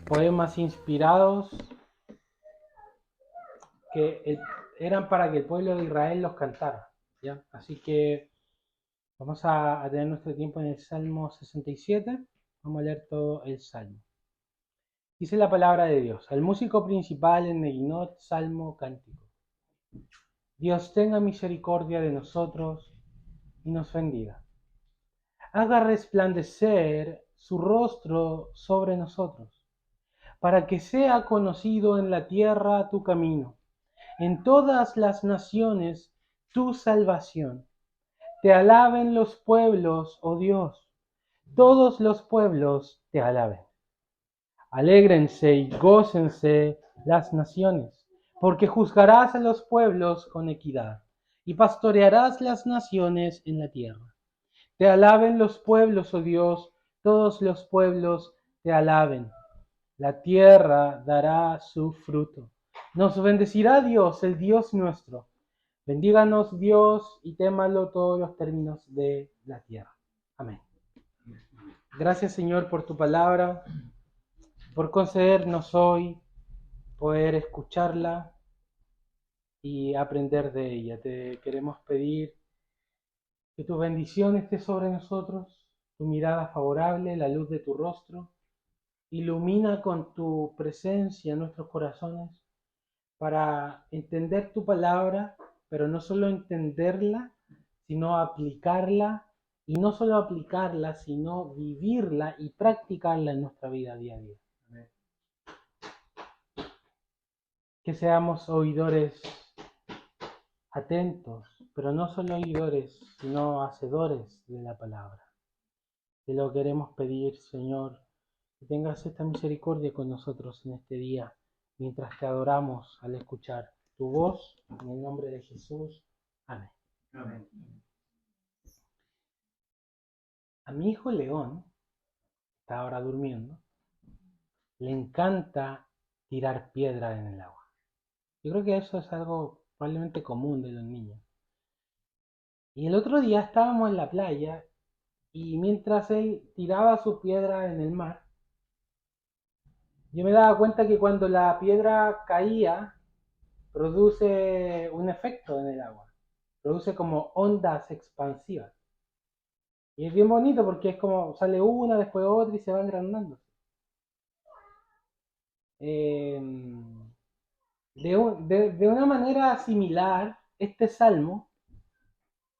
poemas inspirados que eran para que el pueblo de Israel los cantara, ¿ya? Así que vamos a tener nuestro tiempo en el Salmo 67. Vamos a leer todo el Salmo. Dice la palabra de Dios: al músico principal en Neguinot, Salmo cántico. Dios tenga misericordia de nosotros y nos bendiga. Haga resplandecer su rostro sobre nosotros, para que sea conocido en la tierra tu camino, en todas las naciones tu salvación. Te alaben los pueblos, oh Dios, todos los pueblos te alaben. Alégrense y gócense las naciones, porque juzgarás a los pueblos con equidad y pastorearás las naciones en la tierra. Te alaben los pueblos, oh Dios, todos los pueblos te alaben. La tierra dará su fruto. Nos bendecirá Dios, el Dios nuestro. Bendíganos Dios y témalo todos los términos de la tierra. Amén. Gracias, Señor, por tu palabra, por concedernos hoy poder escucharla y aprender de ella. Te queremos pedir que tu bendición esté sobre nosotros, tu mirada favorable, la luz de tu rostro. Ilumina con tu presencia nuestros corazones para entender tu palabra, pero no solo entenderla, sino aplicarla, y no solo aplicarla, sino vivirla y practicarla en nuestra vida día a día. Que seamos oidores atentos, pero no solo oidores, sino hacedores de la palabra. Te lo queremos pedir, Señor, que tengas esta misericordia con nosotros en este día, mientras te adoramos al escuchar tu voz, en el nombre de Jesús. Amén. Amén. A mi hijo León, está ahora durmiendo, le encanta tirar piedra en el agua. Yo creo que eso es algo probablemente común de los niños. Y el otro día estábamos en la playa y mientras él tiraba su piedra en el mar, yo me daba cuenta que cuando la piedra caía, produce un efecto en el agua. Produce como ondas expansivas. Y es bien bonito porque es como sale una, después otra y se va agrandando. Eh, de una manera similar, este salmo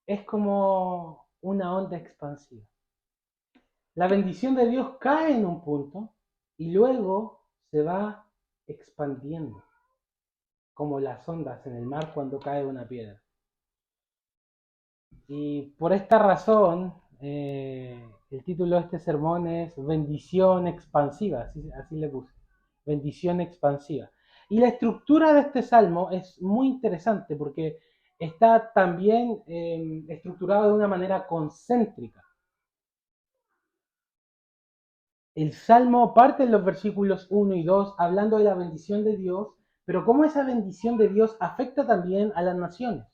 es como una onda expansiva. La bendición de Dios cae en un punto y luego se va expandiendo, como las ondas en el mar cuando cae una piedra. Y por esta razón, el título de este sermón es Bendición Expansiva, así le puse, Bendición Expansiva. Y la estructura de este salmo es muy interesante porque está también estructurado de una manera concéntrica. El salmo parte en los versículos 1 y 2 hablando de la bendición de Dios, pero cómo esa bendición de Dios afecta también a las naciones.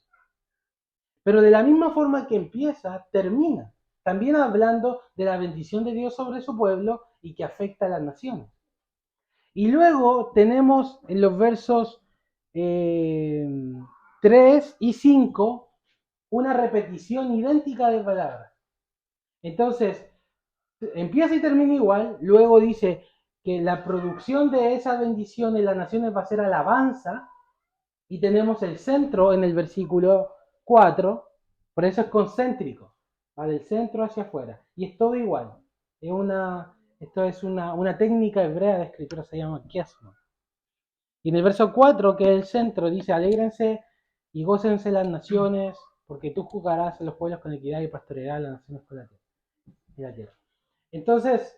Pero de la misma forma que empieza, termina también hablando de la bendición de Dios sobre su pueblo y que afecta a las naciones. Y luego tenemos en los versos 3 y 5 una repetición idéntica de palabras. Entonces, empieza y termina igual, luego dice que la producción de esa bendición en las naciones va a ser alabanza, y tenemos el centro en el versículo 4, por eso es concéntrico, va del centro hacia afuera, y es todo igual. Esto es una técnica hebrea de escritura, se llama quiasma. Y en el verso 4, que es el centro, dice: alégrense y gócense las naciones, porque tú juzgarás a los pueblos con equidad y pastorearás las naciones con la tierra. Entonces,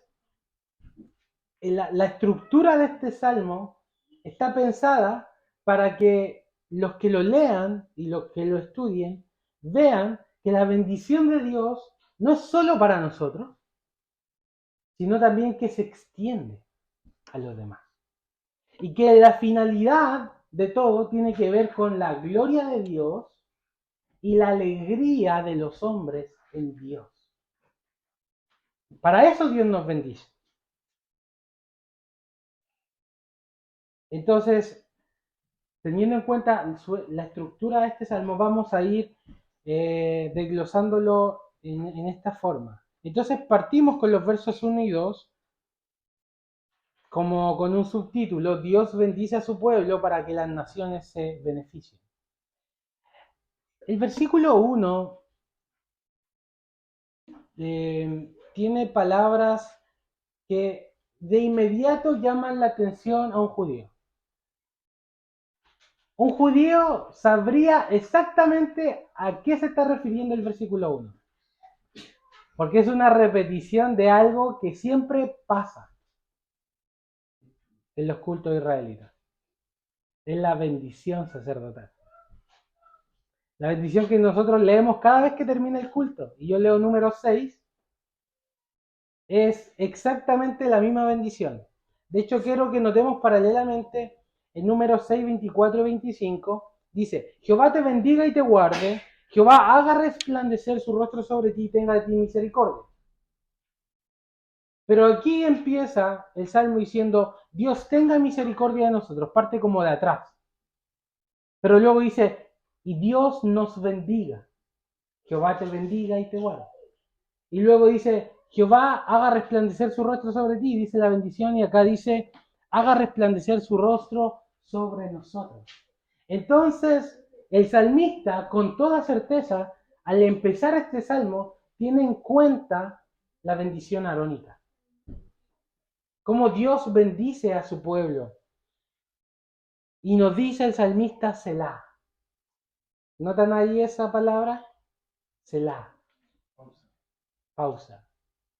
la estructura de este salmo está pensada para que los que lo lean y los que lo estudien vean que la bendición de Dios no es solo para nosotros, sino también que se extiende a los demás. Y que la finalidad de todo tiene que ver con la gloria de Dios y la alegría de los hombres en Dios. Para eso Dios nos bendice. Entonces, teniendo en cuenta la estructura de este salmo, vamos a ir desglosándolo en esta forma. Entonces, partimos con los versos 1 y 2, como con un subtítulo: Dios bendice a su pueblo para que las naciones se beneficien. El versículo 1 tiene palabras que de inmediato llaman la atención a un judío. Un judío sabría exactamente a qué se está refiriendo el versículo 1, porque es una repetición de algo que siempre pasa en los cultos israelitas. Es la bendición sacerdotal. La bendición que nosotros leemos cada vez que termina el culto. Y yo leo número 6. Es exactamente la misma bendición. De hecho, quiero que notemos paralelamente el número 6, 24 y 25. Dice: Jehová te bendiga y te guarde. Jehová haga resplandecer su rostro sobre ti y tenga de ti misericordia. Pero aquí empieza el salmo diciendo: Dios tenga misericordia de nosotros. Parte como de atrás. Pero luego dice: y Dios nos bendiga. Jehová te bendiga y te guarde. Y luego dice: Jehová haga resplandecer su rostro sobre ti, dice la bendición, y acá dice: haga resplandecer su rostro sobre nosotros. Entonces, el salmista, con toda certeza, al empezar este salmo, tiene en cuenta la bendición arónica. Cómo Dios bendice a su pueblo. Y nos dice el salmista Selah. ¿Notan ahí esa palabra? Selah. Pausa.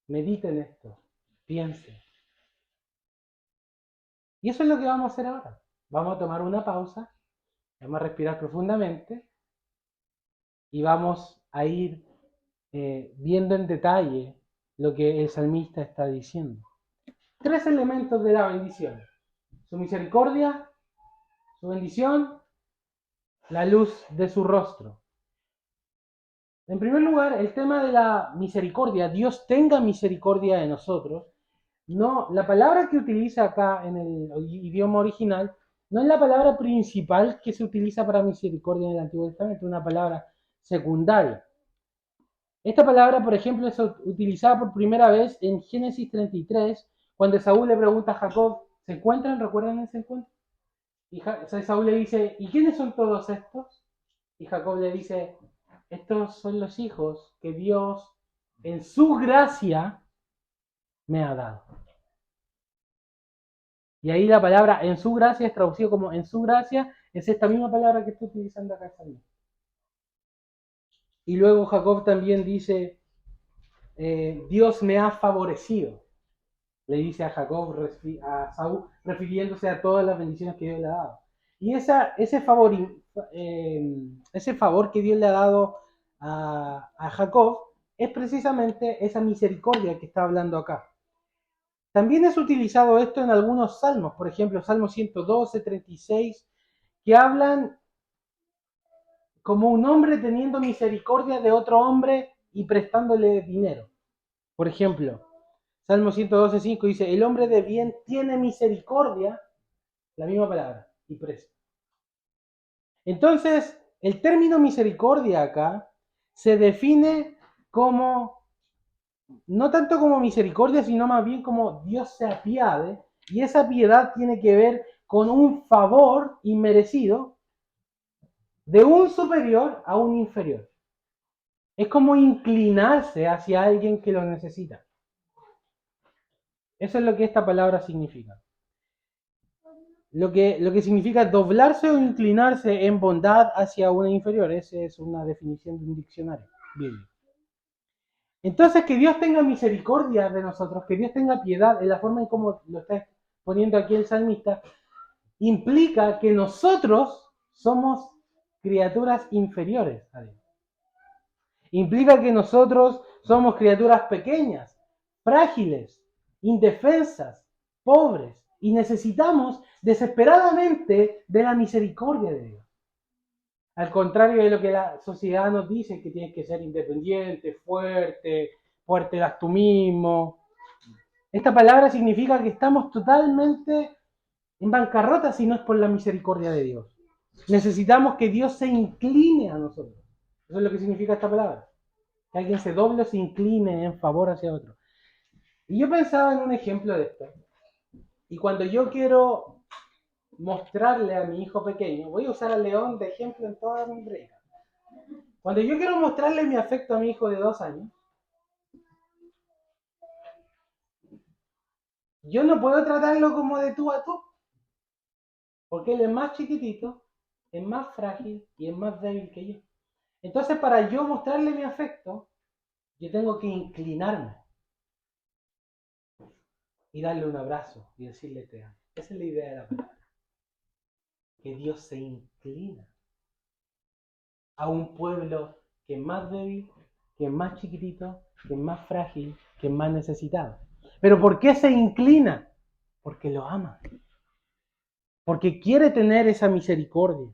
Mediten esto. Piensen. Y eso es lo que vamos a hacer ahora. Vamos a tomar una pausa, vamos a respirar profundamente y vamos a ir viendo en detalle lo que el salmista está diciendo. 3 elementos de la bendición: su misericordia, su bendición, la luz de su rostro. En primer lugar, el tema de la misericordia. Dios tenga misericordia de nosotros. No, la palabra que utiliza acá en el idioma original no es la palabra principal que se utiliza para misericordia en el Antiguo Testamento, es una palabra secundaria. Esta palabra, por ejemplo, es utilizada por primera vez en Génesis 33, cuando Saúl le pregunta a Jacob: ¿se encuentran? ¿Recuerdan ese encuentro? Y Saúl le dice: ¿y quiénes son todos estos? Y Jacob le dice: estos son los hijos que Dios en su gracia me ha dado. Y ahí la palabra en su gracia es traducido como en su gracia, es esta misma palabra que estoy utilizando acá también. Y luego Jacob también dice: Dios me ha favorecido. Le dice a Jacob, a Saúl, refiriéndose a todas las bendiciones que Dios le ha dado. Y ese favor que Dios le ha dado a Jacob es precisamente esa misericordia que está hablando acá. También es utilizado esto en algunos salmos, por ejemplo, Salmo 112, 36, que hablan como un hombre teniendo misericordia de otro hombre y prestándole dinero. Por ejemplo, Salmo 112, 5 dice: el hombre de bien tiene misericordia, la misma palabra, y presta. Entonces, el término misericordia acá se define como, no tanto como misericordia, sino más bien como Dios se apiade, y esa piedad tiene que ver con un favor inmerecido de un superior a un inferior. Es como inclinarse hacia alguien que lo necesita. Eso es lo que esta palabra significa. Lo que significa doblarse o inclinarse en bondad hacia una inferior. Esa es una definición de un diccionario bíblico. Entonces, que Dios tenga misericordia de nosotros, que Dios tenga piedad en la forma en cómo lo está poniendo aquí el salmista, implica que nosotros somos criaturas inferiores a Dios. Implica que nosotros somos criaturas pequeñas, frágiles, indefensas, pobres, y necesitamos desesperadamente de la misericordia de Dios. Al contrario de lo que la sociedad nos dice, que tienes que ser independiente, fuerte das tú mismo. Esta palabra significa que estamos totalmente en bancarrota si no es por la misericordia de Dios. Necesitamos que Dios se incline a nosotros. Eso es lo que significa esta palabra. Que alguien se doble o se incline en favor hacia otro. Y yo pensaba en un ejemplo de esto. Y cuando yo quiero mostrarle a mi hijo pequeño, voy a usar al león de ejemplo en toda mi predica. Cuando yo quiero mostrarle mi afecto a mi hijo de 2 años, yo no puedo tratarlo como de tú a tú, porque él es más chiquitito, es más frágil y es más débil que yo. Entonces, para yo mostrarle mi afecto, yo tengo que inclinarme y darle un abrazo y decirle te amo. Esa es la idea de la palabra. Que Dios se inclina a un pueblo que es más débil, que es más chiquitito, que es más frágil, que es más necesitado. ¿Pero por qué se inclina? Porque lo ama. Porque quiere tener esa misericordia.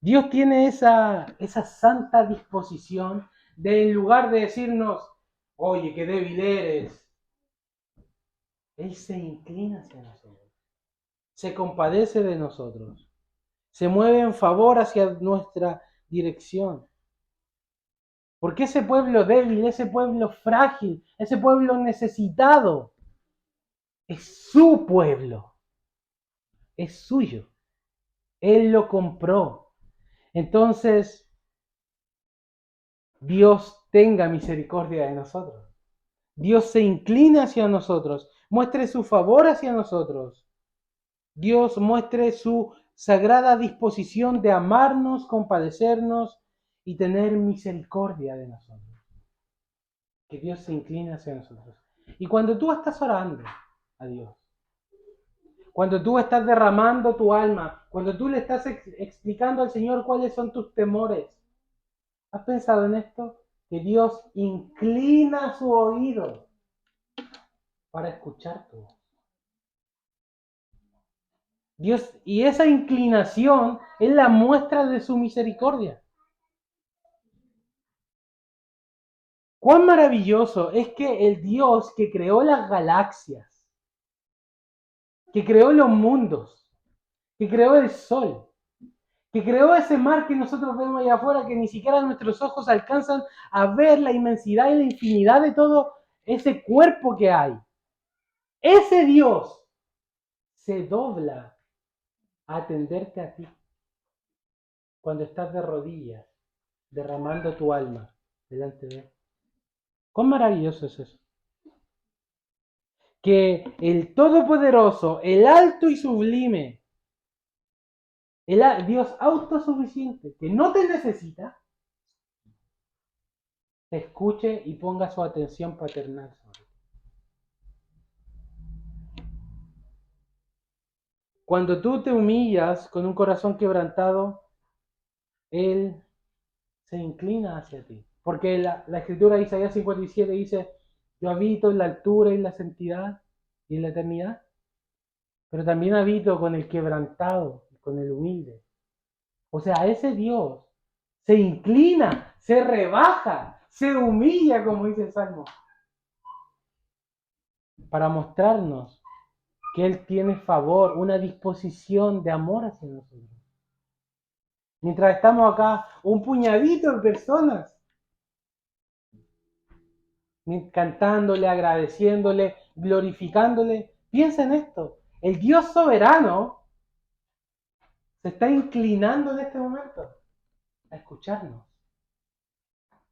Dios tiene esa santa disposición de, en lugar de decirnos, oye, qué débil eres, Él se inclina hacia nosotros, se compadece de nosotros, se mueve en favor hacia nuestra dirección. Porque ese pueblo débil, ese pueblo frágil, ese pueblo necesitado, es su pueblo, es suyo. Él lo compró. Entonces, Dios tenga misericordia de nosotros. Dios se inclina hacia nosotros, muestre su favor hacia nosotros. Dios muestre su sagrada disposición de amarnos, compadecernos y tener misericordia de nosotros. Que Dios se incline hacia nosotros. Y cuando tú estás orando a Dios, cuando tú estás derramando tu alma, cuando tú le estás explicando al Señor cuáles son tus temores, ¿has pensado en esto? Que Dios inclina su oído para escuchar tu voz. Dios, y esa inclinación es la muestra de su misericordia. Cuán maravilloso es que el Dios que creó las galaxias, que creó los mundos, que creó el sol, que creó ese mar que nosotros vemos allá afuera, que ni siquiera nuestros ojos alcanzan a ver la inmensidad y la infinidad de todo ese cuerpo que hay. Ese Dios se dobla a atenderte a ti cuando estás de rodillas, derramando tu alma delante de Él. ¿Cuán maravilloso es eso? Que el Todopoderoso, el alto y sublime, el Dios autosuficiente, que no te necesita, te escuche y ponga su atención paternal sobre ti. Cuando tú te humillas con un corazón quebrantado, Él se inclina hacia ti. Porque la escritura de Isaías 57 dice, yo habito en la altura y en la santidad y en la eternidad, pero también habito con el quebrantado, con el humilde. O sea, ese Dios se inclina, se rebaja, se humilla, como dice el Salmo, para mostrarnos que Él tiene favor, una disposición de amor hacia nosotros. Mientras estamos acá, un puñadito de personas, cantándole, agradeciéndole, glorificándole, piensa en esto. El Dios soberano se está inclinando en este momento a escucharnos,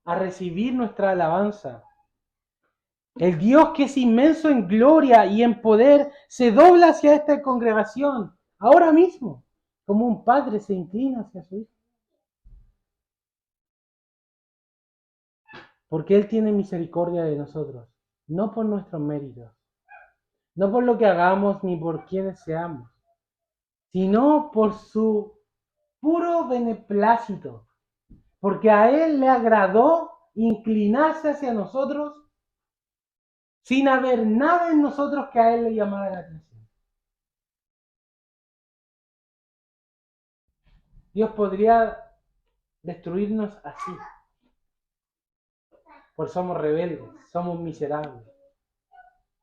a recibir nuestra alabanza. El Dios que es inmenso en gloria y en poder se dobla hacia esta congregación ahora mismo, como un padre se inclina hacia su hijo. Porque Él tiene misericordia de nosotros, no por nuestros méritos, no por lo que hagamos ni por quienes seamos, sino por su puro beneplácito, porque a Él le agradó inclinarse hacia nosotros sin haber nada en nosotros que a Él le llamara la atención. Dios podría destruirnos así, pues somos rebeldes, somos miserables.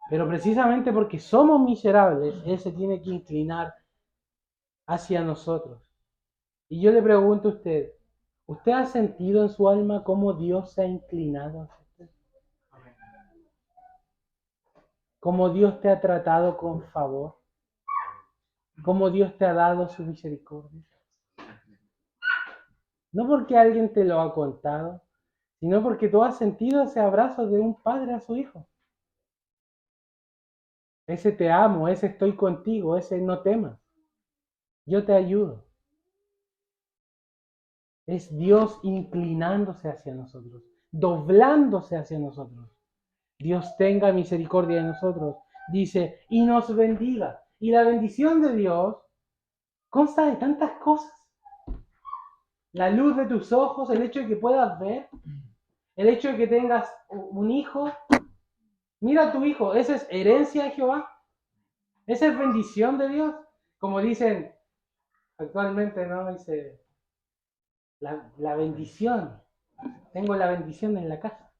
Pero precisamente porque somos miserables, Él se tiene que inclinar hacia nosotros. Y yo le pregunto a usted, ¿usted ha sentido en su alma cómo Dios se ha inclinado hacia usted? ¿Cómo Dios te ha tratado con favor? ¿Cómo Dios te ha dado su misericordia? No porque alguien te lo ha contado, sino porque tú has sentido ese abrazo de un padre a su hijo. Ese te amo, ese estoy contigo, ese no temas. Yo te ayudo. Es Dios inclinándose hacia nosotros, doblándose hacia nosotros. Dios tenga misericordia de nosotros, dice, y nos bendiga. Y la bendición de Dios consta de tantas cosas. La luz de tus ojos, el hecho de que puedas ver, el hecho de que tengas un hijo. Mira a tu hijo, esa es herencia de Jehová. Esa es bendición de Dios. Como dicen actualmente, ¿no? Dice, la bendición. Tengo la bendición en la casa.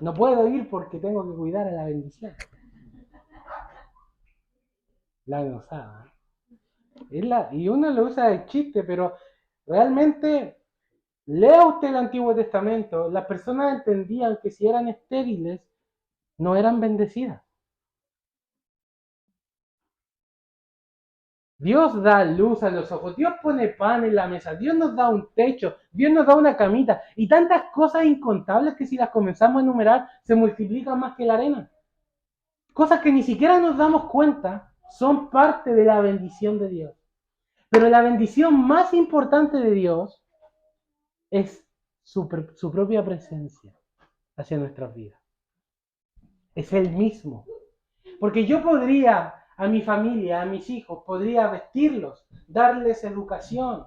No puedo ir porque tengo que cuidar a la bendición. La usada. Y uno lo usa de chiste, pero realmente, lea usted el Antiguo Testamento, las personas entendían que si eran estériles, no eran bendecidas. Dios da luz a los ojos, Dios pone pan en la mesa, Dios nos da un techo, Dios nos da una camita y tantas cosas incontables que si las comenzamos a enumerar se multiplican más que la arena. Cosas que ni siquiera nos damos cuenta son parte de la bendición de Dios. Pero la bendición más importante de Dios es su propia presencia hacia nuestras vidas. Es Él mismo. Porque yo podría, a mi familia, a mis hijos, podría vestirlos, darles educación,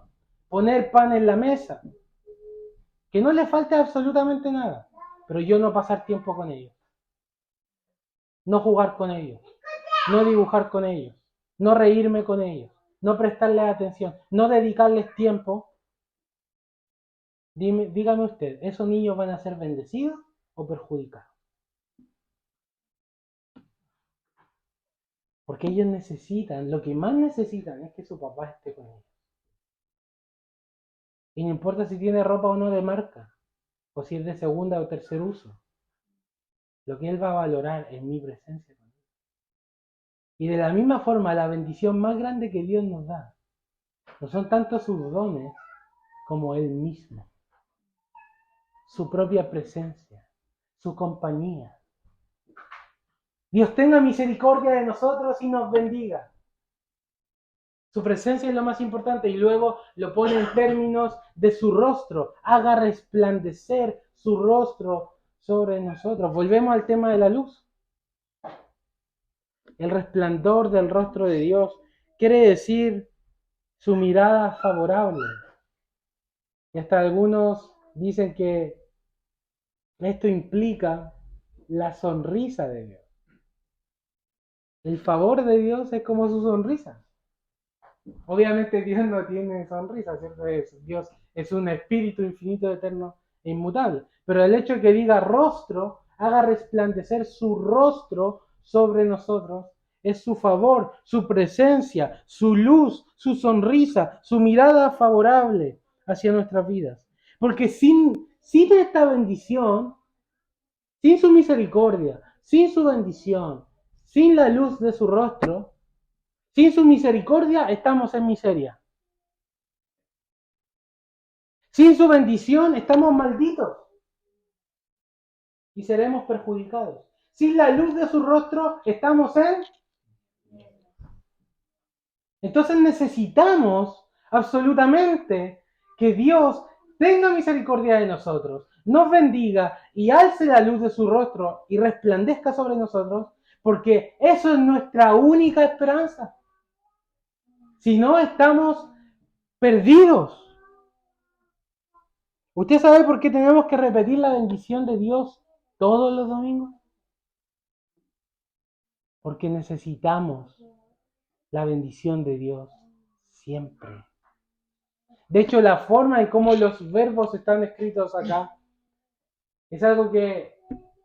poner pan en la mesa, que no les falte absolutamente nada, pero yo no pasar tiempo con ellos, no jugar con ellos, no dibujar con ellos, no reírme con ellos, no prestarles atención, no dedicarles tiempo. Dígame usted, ¿esos niños van a ser bendecidos o perjudicados? Porque ellos necesitan, lo que más necesitan es que su papá esté con ellos. Y no importa si tiene ropa o no de marca, o si es de segunda o tercer uso. Lo que Él va a valorar es mi presencia con Él. Y de la misma forma, la bendición más grande que Dios nos da no son tanto sus dones como Él mismo. Su propia presencia, su compañía. Dios tenga misericordia de nosotros y nos bendiga. Su presencia es lo más importante y luego lo pone en términos de su rostro. Haga resplandecer su rostro sobre nosotros. Volvemos al tema de la luz. El resplandor del rostro de Dios quiere decir su mirada favorable. Y hasta algunos dicen que esto implica la sonrisa de Dios. El favor de Dios es como su sonrisa. Obviamente Dios no tiene sonrisa, ¿cierto? Dios es un espíritu infinito, eterno e inmutable. Pero el hecho de que diga rostro, haga resplandecer su rostro sobre nosotros, es su favor, su presencia, su luz, su sonrisa, su mirada favorable hacia nuestras vidas. Porque sin esta bendición, sin su misericordia, sin su bendición, sin la luz de su rostro, sin su misericordia estamos en miseria. Sin su bendición estamos malditos y seremos perjudicados. Sin la luz de su rostro estamos en... Entonces necesitamos absolutamente que Dios tenga misericordia de nosotros, nos bendiga y alce la luz de su rostro y resplandezca sobre nosotros, porque eso es nuestra única esperanza. Si no, estamos perdidos. ¿Usted sabe por qué tenemos que repetir la bendición de Dios todos los domingos? Porque necesitamos la bendición de Dios siempre. De hecho, la forma en cómo los verbos están escritos acá es algo que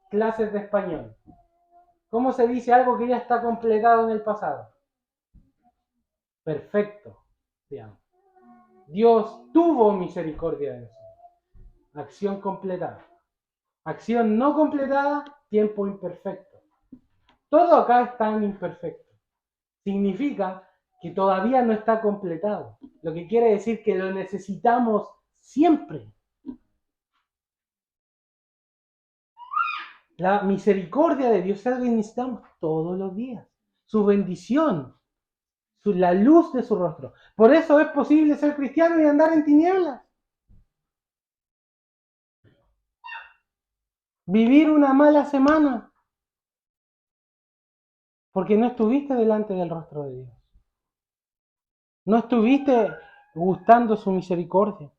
clases de español. ¿Cómo se dice algo que ya está completado en el pasado? Perfecto, digamos. Dios tuvo misericordia de nosotros. Acción completada. Acción no completada, tiempo imperfecto. Todo acá está en imperfecto. Significa que todavía no está completado. Lo que quiere decir que lo necesitamos siempre. La misericordia de Dios es algo que necesitamos todos los días. Su bendición, la luz de su rostro. Por eso es posible ser cristiano y andar en tinieblas. Vivir una mala semana porque no estuviste delante del rostro de Dios. No estuviste gustando su misericordia.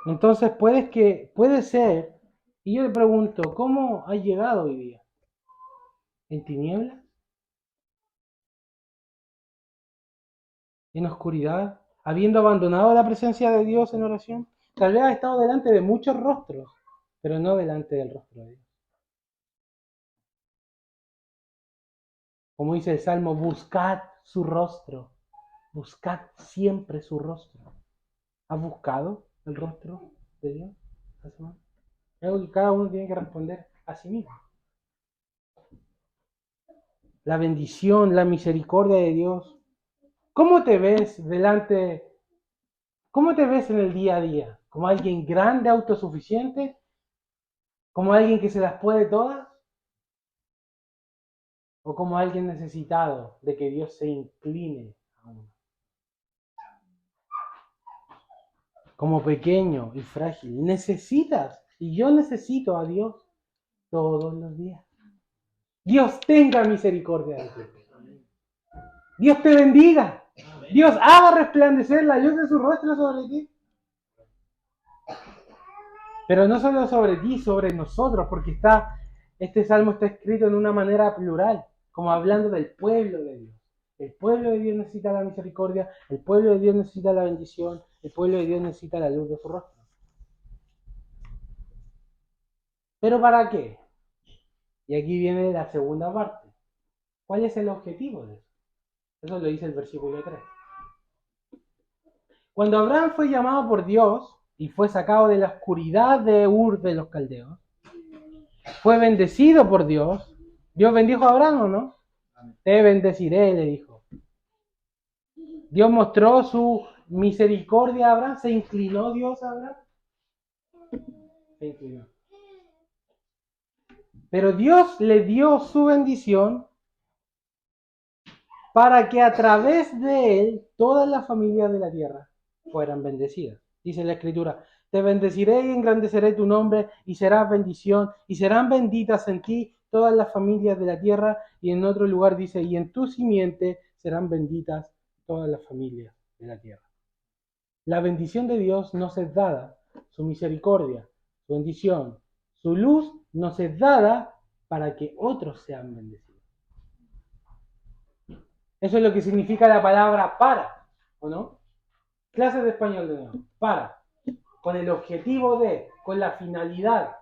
Entonces puede ser, y yo le pregunto, ¿cómo has llegado hoy día? ¿En tinieblas? ¿En oscuridad? ¿Habiendo abandonado la presencia de Dios en oración? Tal vez has estado delante de muchos rostros, pero no delante del rostro de Dios. Como dice el Salmo, buscad su rostro, buscad siempre su rostro. ¿Has buscado el rostro de Dios esta semana? Es algo que cada uno tiene que responder a sí mismo. La bendición, la misericordia de Dios. ¿Cómo te ves cómo te ves en el día a día? ¿Como alguien grande, autosuficiente? ¿Como alguien que se las puede todas? ¿O como alguien necesitado de que Dios se incline a uno? Como pequeño y frágil. Necesitas, y yo necesito a Dios todos los días. Dios tenga misericordia de ti. Dios te bendiga. Dios haga resplandecer la luz de su rostro sobre ti. Pero no solo sobre ti, sobre nosotros, porque este salmo está escrito en una manera plural, como hablando del pueblo de Dios. El pueblo de Dios necesita la misericordia, el pueblo de Dios necesita la bendición, el pueblo de Dios necesita la luz de su rostro. ¿Pero para qué? Y aquí viene la segunda parte. ¿Cuál es el objetivo de eso? Eso lo dice el versículo 3. Cuando Abraham fue llamado por Dios y fue sacado de la oscuridad de Ur de los Caldeos, fue bendecido por Dios. ¿Dios bendijo a Abraham o no? Te bendeciré, le dijo. Dios mostró su misericordia a Abraham. ¿Se inclinó Dios a Abraham? Se inclinó. Pero Dios le dio su bendición para que a través de él todas las familias de la tierra fueran bendecidas. Dice la Escritura, te bendeciré y engrandeceré tu nombre y serás bendición y serán benditas en ti todas las familias de la tierra. Y en otro lugar dice, y en tu simiente serán benditas todas las familias de la tierra. La bendición de Dios nos es dada, su misericordia, su bendición, su luz nos es dada para que otros sean bendecidos. Eso es lo que significa la palabra para, ¿o no? Clases de español de nuevo. Para. Con el objetivo de, con la finalidad.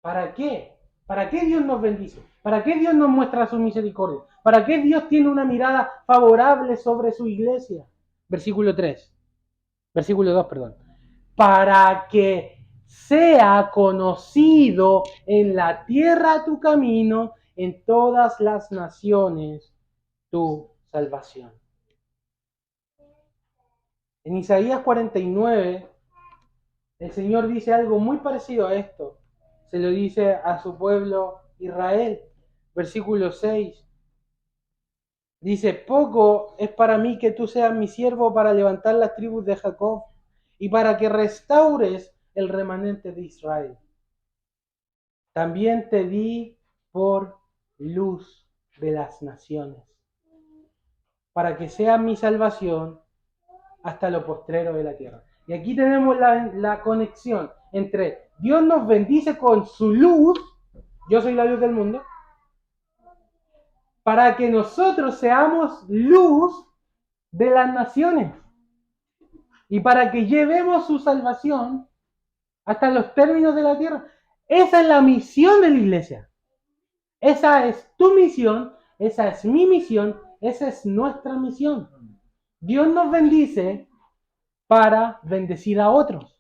¿Para qué? ¿Para qué Dios nos bendice? ¿Para qué Dios nos muestra su misericordia? ¿Para qué Dios tiene una mirada favorable sobre su iglesia? Versículo 3. Versículo 2, perdón. Para que sea conocido en la tierra tu camino, en todas las naciones tu salvación. En Isaías 49, el Señor dice algo muy parecido a esto. Se lo dice a su pueblo Israel. Versículo 6. Dice, poco es para mí que tú seas mi siervo para levantar las tribus de Jacob y para que restaures el remanente de Israel. También te di por luz de las naciones, para que sea mi salvación hasta lo postrero de la tierra. Y aquí tenemos la conexión entre Dios nos bendice con su luz, yo soy la luz del mundo, para que nosotros seamos luz de las naciones y para que llevemos su salvación hasta los términos de la tierra. Esa es la misión de la iglesia. Esa es tu misión, esa es mi misión, esa es nuestra misión. Dios nos bendice para bendecir a otros.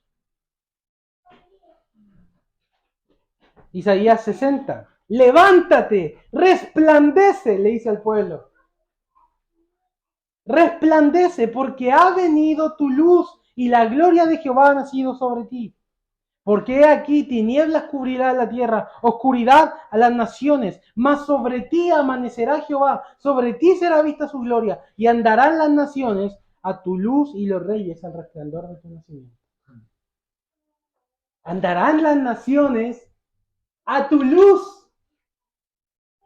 Isaías 60. Levántate, resplandece, le dice al pueblo. Resplandece porque ha venido tu luz y la gloria de Jehová ha nacido sobre ti. Porque he aquí tinieblas cubrirá la tierra, oscuridad a las naciones, mas sobre ti amanecerá Jehová, sobre ti será vista su gloria, y andarán las naciones a tu luz y los reyes al resplandor de tu nacimiento. Andarán las naciones a tu luz.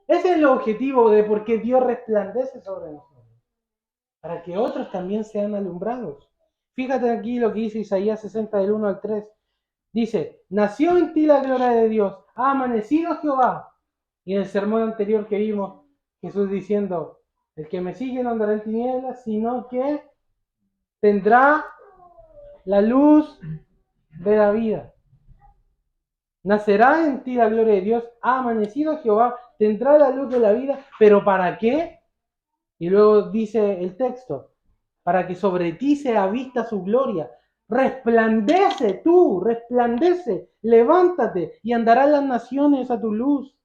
Ese es el objetivo de por qué Dios resplandece sobre nosotros, para que otros también sean alumbrados. Fíjate aquí lo que dice Isaías 60 del 1 al 3. Dice, nació en ti la gloria de Dios, ha amanecido Jehová. Y en el sermón anterior que vimos, Jesús diciendo, el que me sigue no andará en tinieblas, sino que tendrá la luz de la vida. Nacerá en ti la gloria de Dios, ha amanecido Jehová, tendrá la luz de la vida, pero ¿para qué? Y luego dice el texto, para que sobre ti sea vista su gloria. Resplandece tú, resplandece, levántate y andarán las naciones a tu luz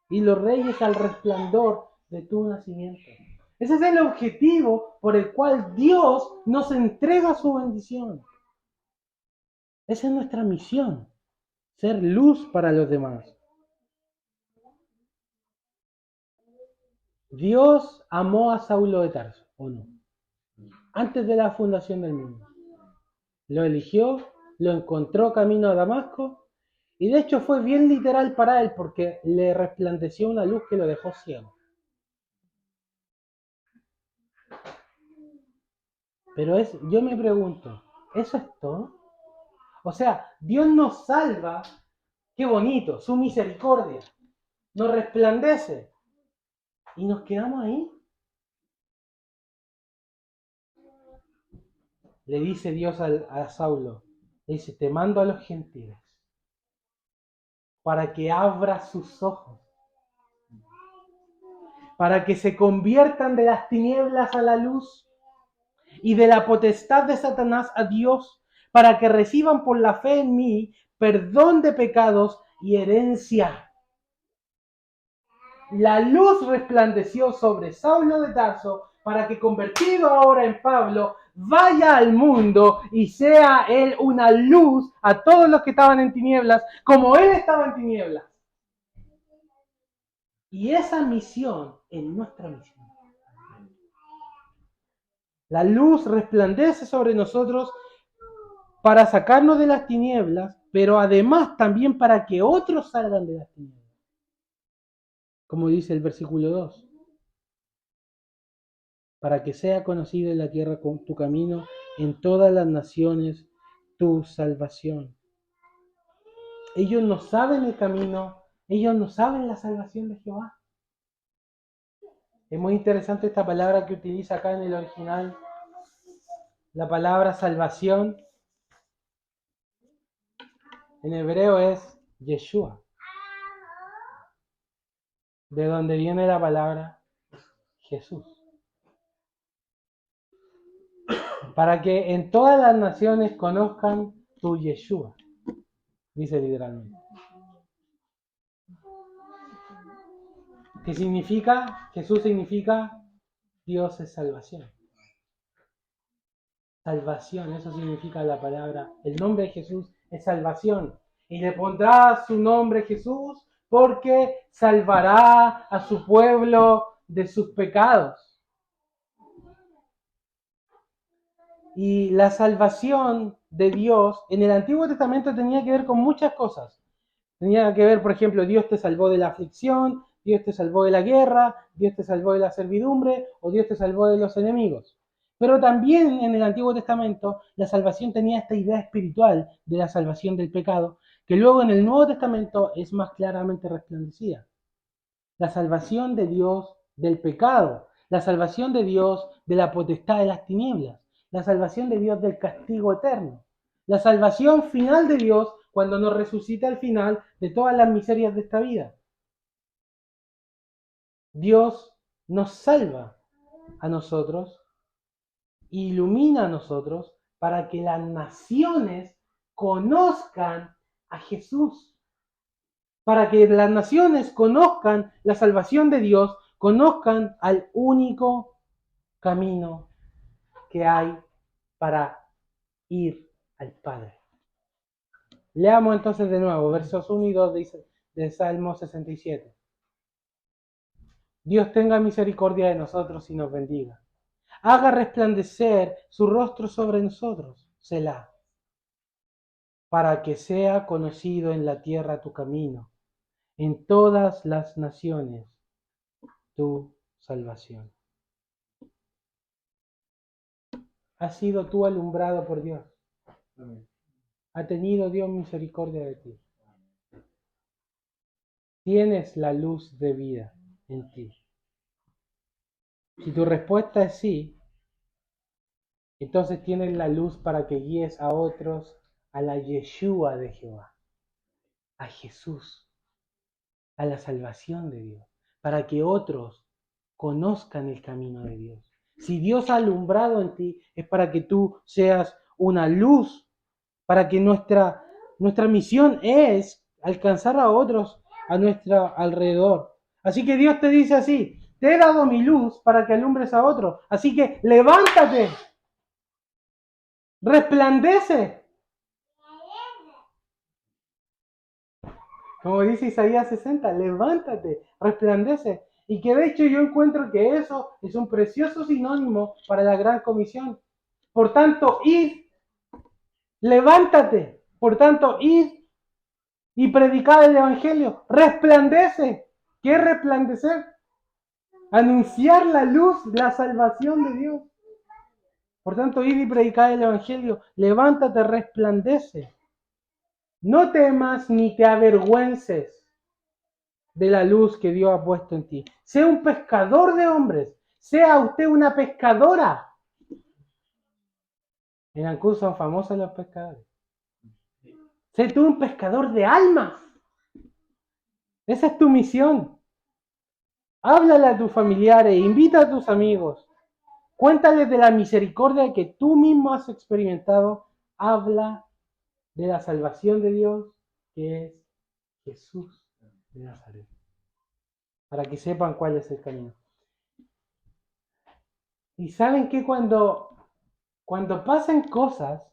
y los reyes al resplandor de tu nacimiento. Ese es el objetivo por el cual Dios nos entrega su bendición. Esa es nuestra misión, ser luz para los demás. Dios amó a Saulo de Tarso, ¿o no? Antes de la fundación del mundo. Lo eligió, lo encontró camino a Damasco y de hecho fue bien literal para él porque le resplandeció una luz que lo dejó ciego. Pero yo me pregunto, ¿eso es todo? O sea, Dios nos salva, qué bonito, su misericordia, nos resplandece y nos quedamos ahí. Le dice Dios a Saulo, le dice, te mando a los gentiles para que abra sus ojos, para que se conviertan de las tinieblas a la luz y de la potestad de Satanás a Dios, para que reciban por la fe en mí perdón de pecados y herencia. La luz resplandeció sobre Saulo de Tarso para que, convertido ahora en Pablo, vaya al mundo y sea él una luz a todos los que estaban en tinieblas, como él estaba en tinieblas. Y esa misión es nuestra misión. La luz resplandece sobre nosotros para sacarnos de las tinieblas, pero además también para que otros salgan de las tinieblas. Como dice el versículo 2. Para que sea conocido en la tierra con tu camino, en todas las naciones tu salvación. Ellos no saben el camino, ellos no saben la salvación de Jehová. Es muy interesante esta palabra que utiliza acá en el original, la palabra salvación. En hebreo es Yeshua, de donde viene la palabra Jesús. Para que en todas las naciones conozcan tu Yeshua, dice literalmente. ¿Qué significa? Jesús significa Dios es salvación. Salvación, eso significa la palabra. El nombre de Jesús es salvación. Y le pondrá su nombre Jesús porque salvará a su pueblo de sus pecados. Y la salvación de Dios en el Antiguo Testamento tenía que ver con muchas cosas. Tenía que ver, por ejemplo, Dios te salvó de la aflicción, Dios te salvó de la guerra, Dios te salvó de la servidumbre o Dios te salvó de los enemigos. Pero también en el Antiguo Testamento la salvación tenía esta idea espiritual de la salvación del pecado, que luego en el Nuevo Testamento es más claramente resplandecida. La salvación de Dios del pecado, la salvación de Dios de la potestad de las tinieblas, la salvación de Dios del castigo eterno, la salvación final de Dios cuando nos resucita al final de todas las miserias de esta vida. Dios nos salva a nosotros, ilumina a nosotros para que las naciones conozcan a Jesús, para que las naciones conozcan la salvación de Dios, conozcan al único camino que hay para ir al Padre. Leamos entonces de nuevo versos 1 y 2 de Salmo 67. Dios tenga misericordia de nosotros y nos bendiga. Haga resplandecer su rostro sobre nosotros, Selah, para que sea conocido en la tierra tu camino, en todas las naciones tu salvación. Has sido tú alumbrado por Dios. Ha tenido Dios misericordia de ti. Tienes la luz de vida en ti. Si tu respuesta es sí, entonces tienes la luz para que guíes a otros a la Yeshua de Jehová, a Jesús, a la salvación de Dios, para que otros conozcan el camino de Dios. Si Dios ha alumbrado en ti, es para que tú seas una luz, para que nuestra misión es alcanzar a otros a nuestro alrededor. Así que Dios te dice así: te he dado mi luz para que alumbres a otros. Así que levántate, resplandece. Como dice Isaías 60, levántate, resplandece. Y que de hecho yo encuentro que eso es un precioso sinónimo para la gran comisión. Por tanto, id, levántate. Por tanto, id y predicad el evangelio. Resplandece. ¿Qué es resplandecer? Anunciar la luz, la salvación de Dios. Por tanto, id y predicad el evangelio. Levántate, resplandece. No temas ni te avergüences de la luz que Dios ha puesto en ti. Sea un pescador de hombres. Sea usted una pescadora. En Ancud son famosos los pescadores. Sé tú un pescador de almas. Esa es tu misión. Háblale a tus familiares, invita a tus amigos. Cuéntales de la misericordia que tú mismo has experimentado. Habla de la salvación de Dios, que es Jesús de Nazaret. Para que sepan cuál es el camino. Y saben que cuando pasen cosas,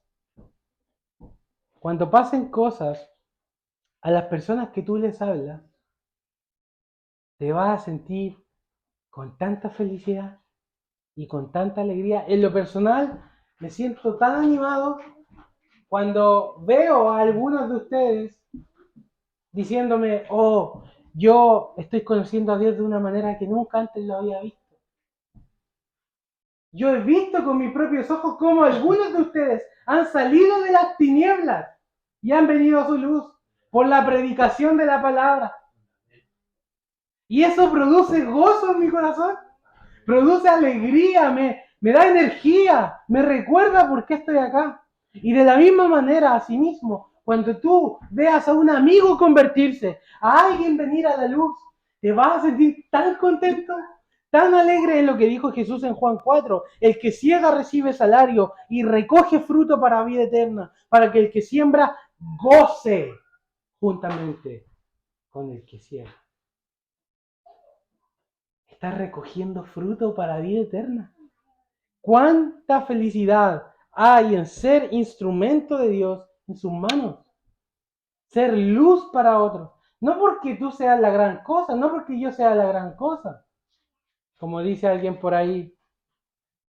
a las personas que tú les hablas, te vas a sentir con tanta felicidad y con tanta alegría. En lo personal, me siento tan animado cuando veo a algunos de ustedes diciéndome: oh, yo estoy conociendo a Dios de una manera que nunca antes lo había visto. Yo he visto con mis propios ojos cómo algunos de ustedes han salido de las tinieblas y han venido a su luz por la predicación de la palabra. Y eso produce gozo en mi corazón, produce alegría, me da energía, me recuerda por qué estoy acá. Y de la misma manera, asimismo, cuando tú veas a un amigo convertirse, a alguien venir a la luz, te vas a sentir tan contento, tan alegre en lo que dijo Jesús en Juan 4. El que ciega recibe salario y recoge fruto para vida eterna, para que el que siembra goce juntamente con el que ciega. Estás recogiendo fruto para vida eterna. ¿Cuánta felicidad hay en ser instrumento de Dios en sus manos? Ser luz para otros. No porque tú seas la gran cosa, no porque yo sea la gran cosa. Como dice alguien por ahí,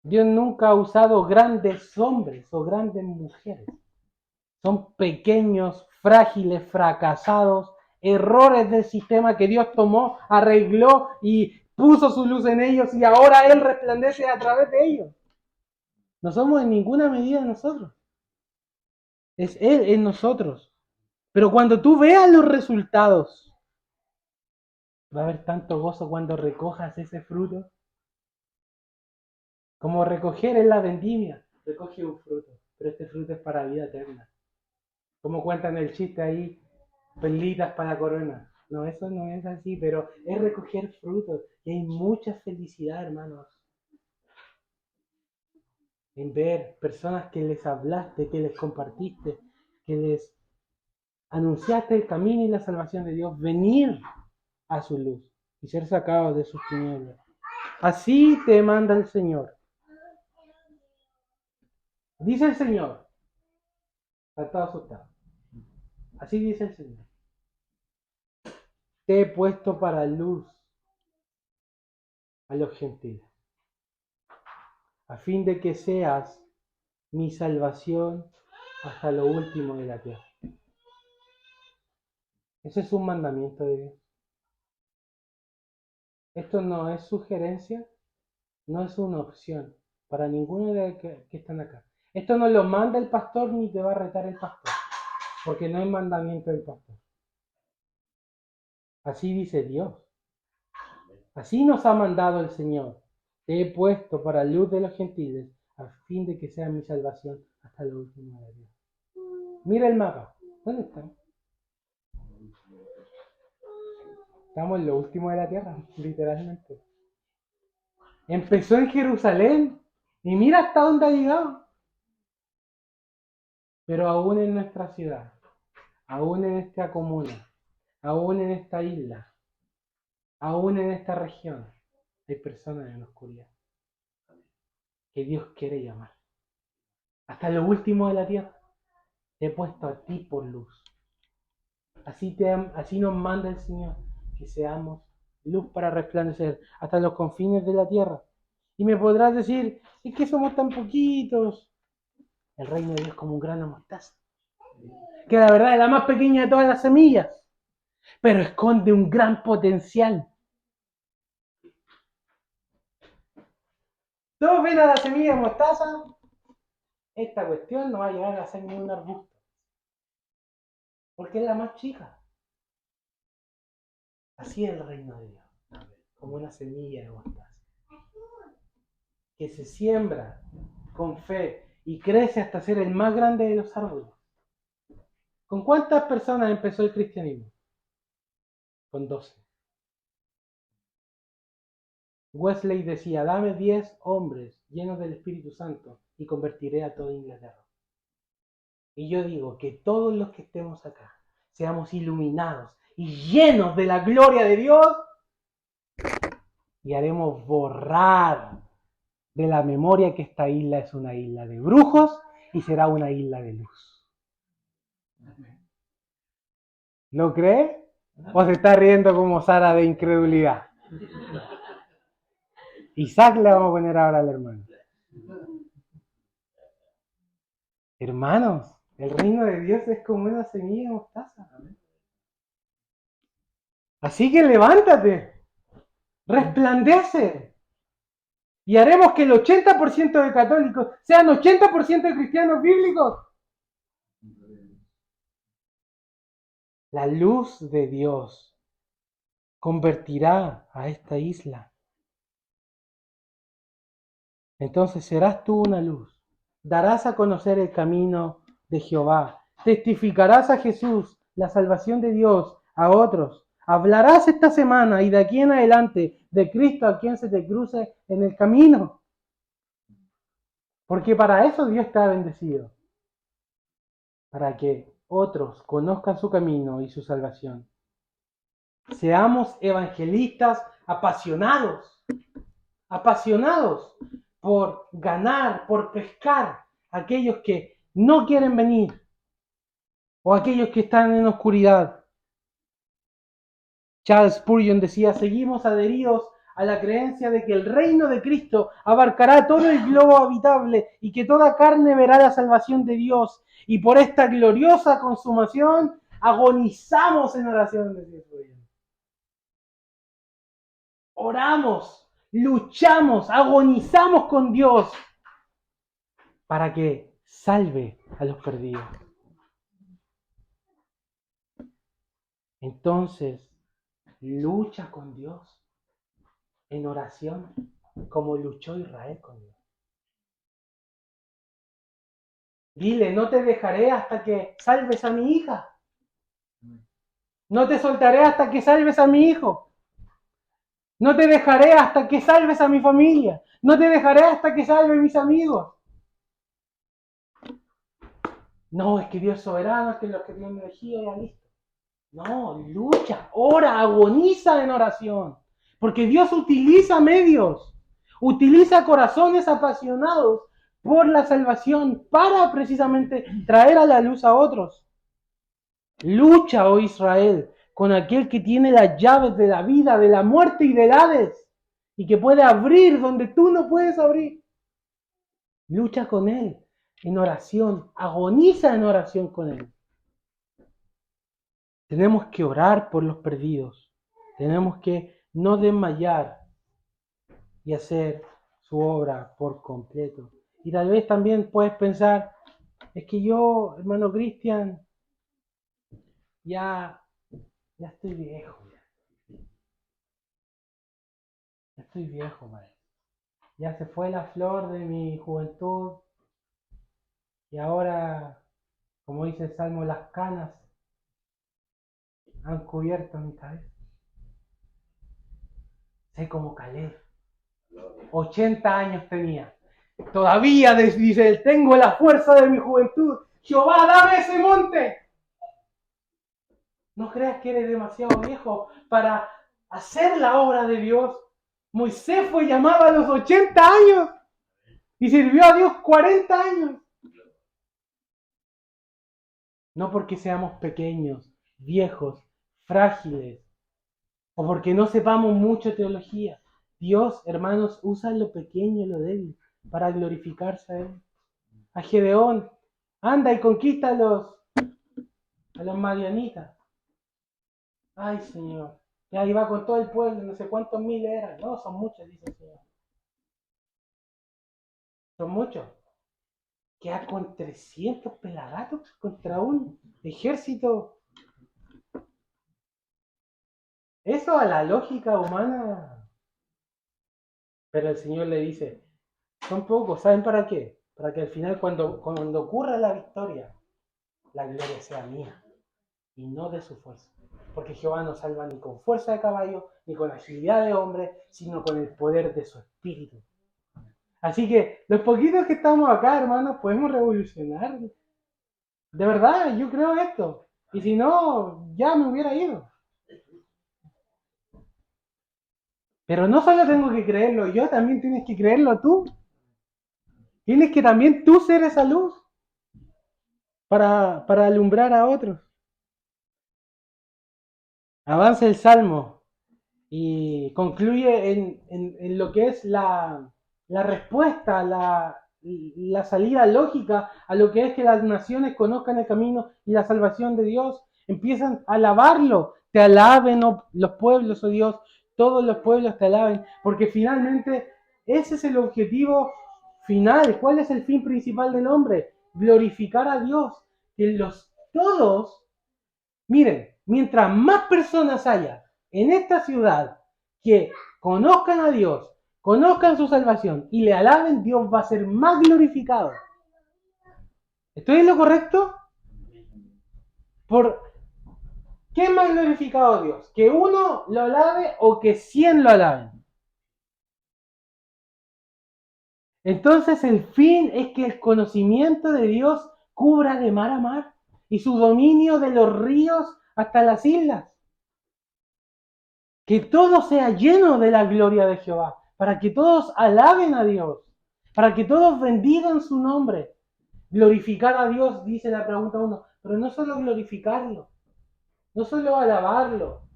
Dios nunca ha usado grandes hombres o grandes mujeres. Son pequeños, frágiles, fracasados, errores del sistema que Dios tomó, arregló y puso su luz en ellos, y ahora Él resplandece a través de ellos. No somos en ninguna medida nosotros. Es Él en nosotros. Pero cuando tú veas los resultados, va a haber tanto gozo cuando recojas ese fruto. Como recoger en la vendimia. Recoge un fruto, pero este fruto es para vida eterna. Como cuentan el chiste ahí, perlitas para la corona. No, eso no es así, pero es recoger frutos. Y hay mucha felicidad, hermanos, en ver personas que les hablaste, que les compartiste, que les anunciaste el camino y la salvación de Dios, venir a su luz y ser sacados de sus tinieblas. Así te manda el Señor. Dice el Señor. Está todo asustado. Así dice el Señor. Te he puesto para luz a los gentiles, a fin de que seas mi salvación hasta lo último de la tierra. Ese es un mandamiento de Dios. Esto no es sugerencia, no es una opción para ninguno de los que están acá. Esto no lo manda el pastor ni te va a retar el pastor, porque no es mandamiento del pastor. Así dice Dios. Así nos ha mandado el Señor. Te he puesto para luz de los gentiles, a fin de que sea mi salvación hasta lo último de la tierra. Mira el mapa. ¿Dónde estamos? Estamos en lo último de la tierra, literalmente. Empezó en Jerusalén y mira hasta dónde ha llegado. Pero aún en nuestra ciudad, aún en esta comuna, aún en esta isla, aún en esta región, hay personas en la oscuridad que Dios quiere llamar. Hasta lo último de la tierra te he puesto a ti por luz. Así nos manda el Señor, que seamos luz para resplandecer hasta los confines de la tierra. Y me podrás decir, es que somos tan poquitos. El reino de Dios es como un grano de mostaza, que la verdad es la más pequeña de todas las semillas, pero esconde un gran potencial. Todos ven a la semilla de mostaza, esta cuestión no va a llegar a ser ni un arbusto, porque es la más chica. Así es el reino de Dios, como una semilla de mostaza, que se siembra con fe y crece hasta ser el más grande de los árboles. ¿Con cuántas personas empezó el cristianismo? Con 12. Wesley decía, dame 10 hombres llenos del Espíritu Santo y convertiré a toda Inglaterra. Y yo digo que todos los que estemos acá seamos iluminados y llenos de la gloria de Dios y haremos borrar de la memoria que esta isla es una isla de brujos y será una isla de luz. ¿Lo cree? ¿O se está riendo como Sara de incredulidad? Isaac le vamos a poner ahora al hermano. Hermanos, el reino de Dios es como una semilla de mostaza. Así que levántate, resplandece. Y haremos que el 80% de católicos sean 80% de cristianos bíblicos. La luz de Dios convertirá a esta isla. Entonces serás tú una luz. Darás a conocer el camino de Jehová. Testificarás a Jesús, la salvación de Dios, a otros. Hablarás esta semana y de aquí en adelante de Cristo a quien se te cruce en el camino. Porque para eso Dios te ha bendecido. Para que otros conozcan su camino y su salvación. Seamos evangelistas apasionados por ganar, por pescar a aquellos que no quieren venir o aquellos que están en oscuridad. Charles Spurgeon decía, seguimos adheridos a la creencia de que el reino de Cristo abarcará todo el globo habitable y que toda carne verá la salvación de Dios, y por esta gloriosa consumación agonizamos en oración, decía Spurgeon. Oramos, luchamos, agonizamos con Dios para que salve a los perdidos. Entonces, lucha con Dios en oración, como luchó Israel con Dios. Dile, no te dejaré hasta que salves a mi hija. No te soltaré hasta que salves a mi hijo. No te dejaré hasta que salves a mi familia. No te dejaré hasta que salve a mis amigos. No, es que Dios es soberano, es que los que tienen energía ya listo. No, lucha, ora, agoniza en oración. Porque Dios utiliza medios, utiliza corazones apasionados por la salvación para precisamente traer a la luz a otros. Lucha, oh Israel, con aquel que tiene las llaves de la vida, de la muerte y del Hades, y que puede abrir donde tú no puedes abrir. Lucha con Él en oración, agoniza en oración con Él. Tenemos que orar por los perdidos, tenemos que no desmayar y hacer su obra por completo. Y tal vez también puedes pensar, es que yo, hermano Cristian, ya estoy viejo. Ya estoy viejo, madre. Ya se fue la flor de mi juventud y ahora, como dice el Salmo, las canas han cubierto mi cabeza. Sé como Caleb. 80 años tenía. Todavía, dice él, tengo la fuerza de mi juventud. Jehová, dame ese monte. No creas que eres demasiado viejo para hacer la obra de Dios. Moisés fue llamado a los 80 años y sirvió a Dios 40 años. No porque seamos pequeños, viejos, frágiles, o porque no sepamos mucho teología. Dios, hermanos, usa lo pequeño y lo débil para glorificarse a Él. A Gedeón, anda y conquista a los madianitas. Ay, Señor. Ya iba con todo el pueblo, no sé cuántos miles eran. No, son muchos, dice el Señor. Son muchos. Queda con 300 pelagatos contra un ejército. Eso a la lógica humana. Pero el Señor le dice, son pocos, ¿saben para qué? Para que al final cuando ocurra la victoria, la gloria sea mía y no de su fuerza. Porque Jehová no salva ni con fuerza de caballo, ni con agilidad de hombre, sino con el poder de su espíritu. Así que los poquitos que estamos acá, hermanos, podemos revolucionar. De verdad, yo creo esto. Y si no, ya me hubiera ido. Pero no solo tengo que creerlo yo, también tienes que creerlo tú. Tienes que también tú ser esa luz para alumbrar a otros. Avanza el Salmo y concluye en lo que es la respuesta, la salida lógica a lo que es que las naciones conozcan el camino y la salvación de Dios, empiezan a alabarlo, te alaben los pueblos, oh Dios, todos los pueblos te alaben, porque finalmente ese es el objetivo final. ¿Cuál es el fin principal del hombre? Glorificar a Dios, que todos, miren, mientras más personas haya en esta ciudad que conozcan a Dios, conozcan su salvación y le alaben, Dios va a ser más glorificado. ¿Estoy en lo correcto? ¿Por qué es más glorificado Dios? ¿Que uno lo alabe o que 100 lo alaben? Entonces el fin es que el conocimiento de Dios cubra de mar a mar y su dominio de los ríos hasta las islas. Que todo sea lleno de la gloria de Jehová, para que todos alaben a Dios, para que todos bendigan su nombre. Glorificar a Dios, dice la pregunta 1, pero no solo glorificarlo, no solo alabarlo,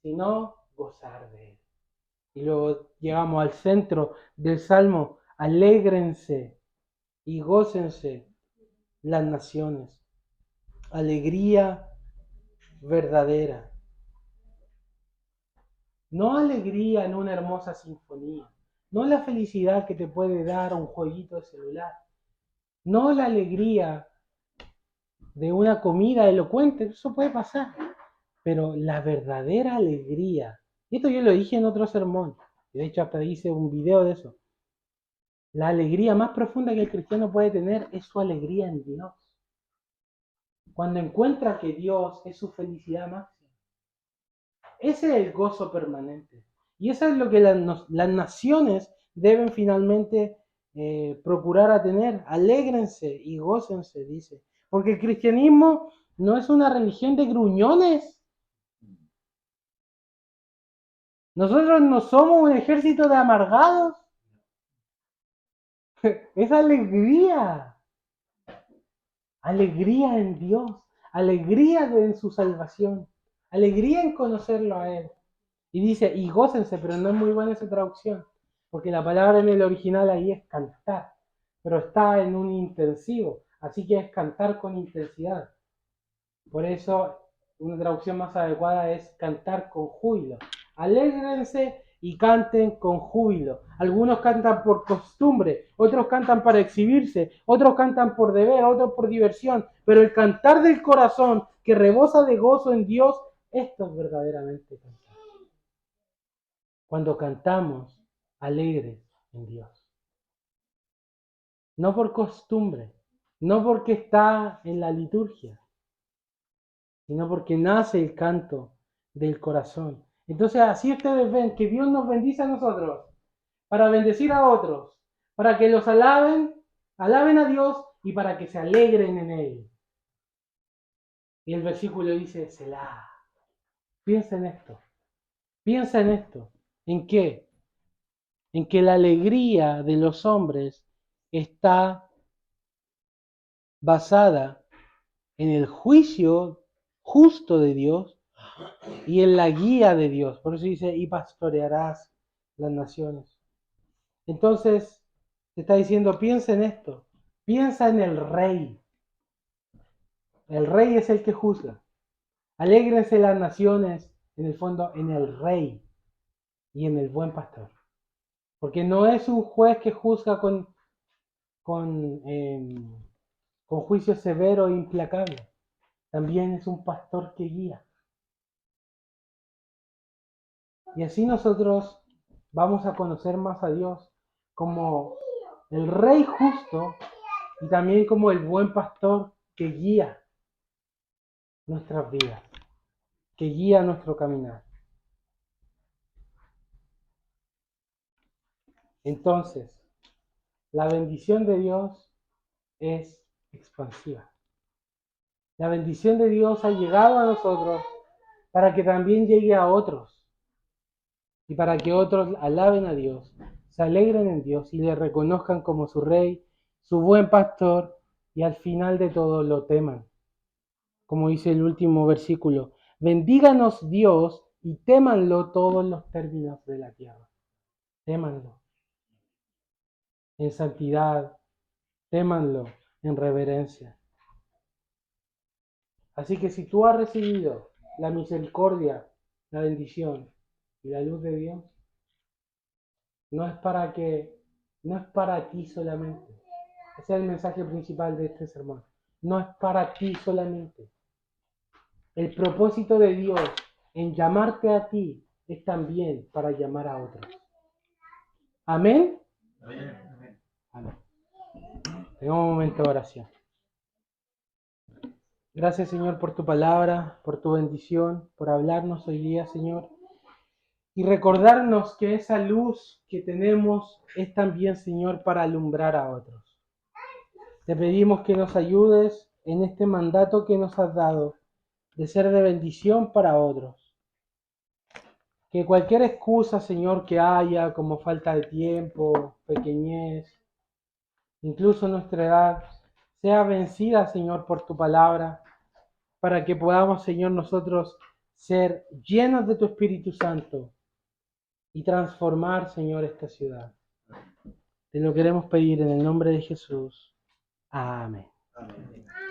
sino gozar de él. Y luego llegamos al centro del Salmo, alégrense y gócense las naciones. Alegría verdadera. No alegría en una hermosa sinfonía, no la felicidad que te puede dar un jueguito de celular, no la alegría de una comida elocuente, eso puede pasar, pero la verdadera alegría, y esto yo lo dije en otro sermón, de hecho hasta hice un video de eso, La alegría más profunda que el cristiano puede tener es su alegría en Dios. Cuando encuentra que Dios es su felicidad máxima. Ese es el gozo permanente. Y eso es lo que las naciones deben finalmente procurar a tener. Alégrense y gócense, dice. Porque el cristianismo no es una religión de gruñones. Nosotros no somos un ejército de amargados. Es alegría. Alegría en Dios. Alegría en su salvación. Alegría en conocerlo a Él. Y dice, y gócense, pero no es muy buena esa traducción. Porque la palabra en el original ahí es cantar. Pero está en un intensivo. Así que es cantar con intensidad. Por eso una traducción más adecuada es cantar con júbilo. Alégrense y canten con júbilo. Algunos cantan por costumbre, otros cantan para exhibirse, otros cantan por deber, otros por diversión. Pero el cantar del corazón que rebosa de gozo en Dios, esto es verdaderamente cantar. Cuando cantamos alegres en Dios. No por costumbre, no porque está en la liturgia, sino porque nace el canto del corazón. Entonces así ustedes ven que Dios nos bendice a nosotros para bendecir a otros, para que los alaben a Dios y para que se alegren en Él. Y el versículo dice, Selah. Piensa en esto, piensa en esto. ¿En qué? En que la alegría de los hombres está basada en el juicio justo de Dios y en la guía de Dios. Por eso dice, y pastorearás las naciones. Entonces, te está diciendo, piensa en esto, piensa en el rey. El rey es el que juzga. Alégrense las naciones, en el fondo, en el rey y en el buen pastor. Porque no es un juez que juzga con, eh, con juicio severo e implacable. También es un pastor que guía. Y así nosotros vamos a conocer más a Dios como el Rey justo y también como el buen pastor que guía nuestras vidas, que guía nuestro caminar. Entonces, la bendición de Dios es expansiva. La bendición de Dios ha llegado a nosotros para que también llegue a otros y para que otros alaben a Dios, se alegren en Dios y le reconozcan como su Rey, su buen pastor y al final de todo lo teman. Como dice el último versículo, bendíganos Dios y témanlo todos los términos de la tierra. Témanlo en santidad, témanlo en reverencia. Así que si tú has recibido la misericordia, la bendición y la luz de Dios, no es para ti solamente. Ese es el mensaje principal de este sermón. No es para ti solamente. El propósito de Dios en llamarte a ti es también para llamar a otros. ¿Amén? Amén. Amén. Tenemos un momento de oración. Gracias, Señor, por tu palabra, por tu bendición, por hablarnos hoy día, Señor. Y recordarnos que esa luz que tenemos es también, Señor, para alumbrar a otros. Te pedimos que nos ayudes en este mandato que nos has dado de ser de bendición para otros. Que cualquier excusa, Señor, que haya, como falta de tiempo, pequeñez, incluso nuestra edad, sea vencida, Señor, por tu palabra, para que podamos, Señor, nosotros ser llenos de tu Espíritu Santo y transformar, Señor, esta ciudad. Te lo queremos pedir en el nombre de Jesús. Amén. Amén.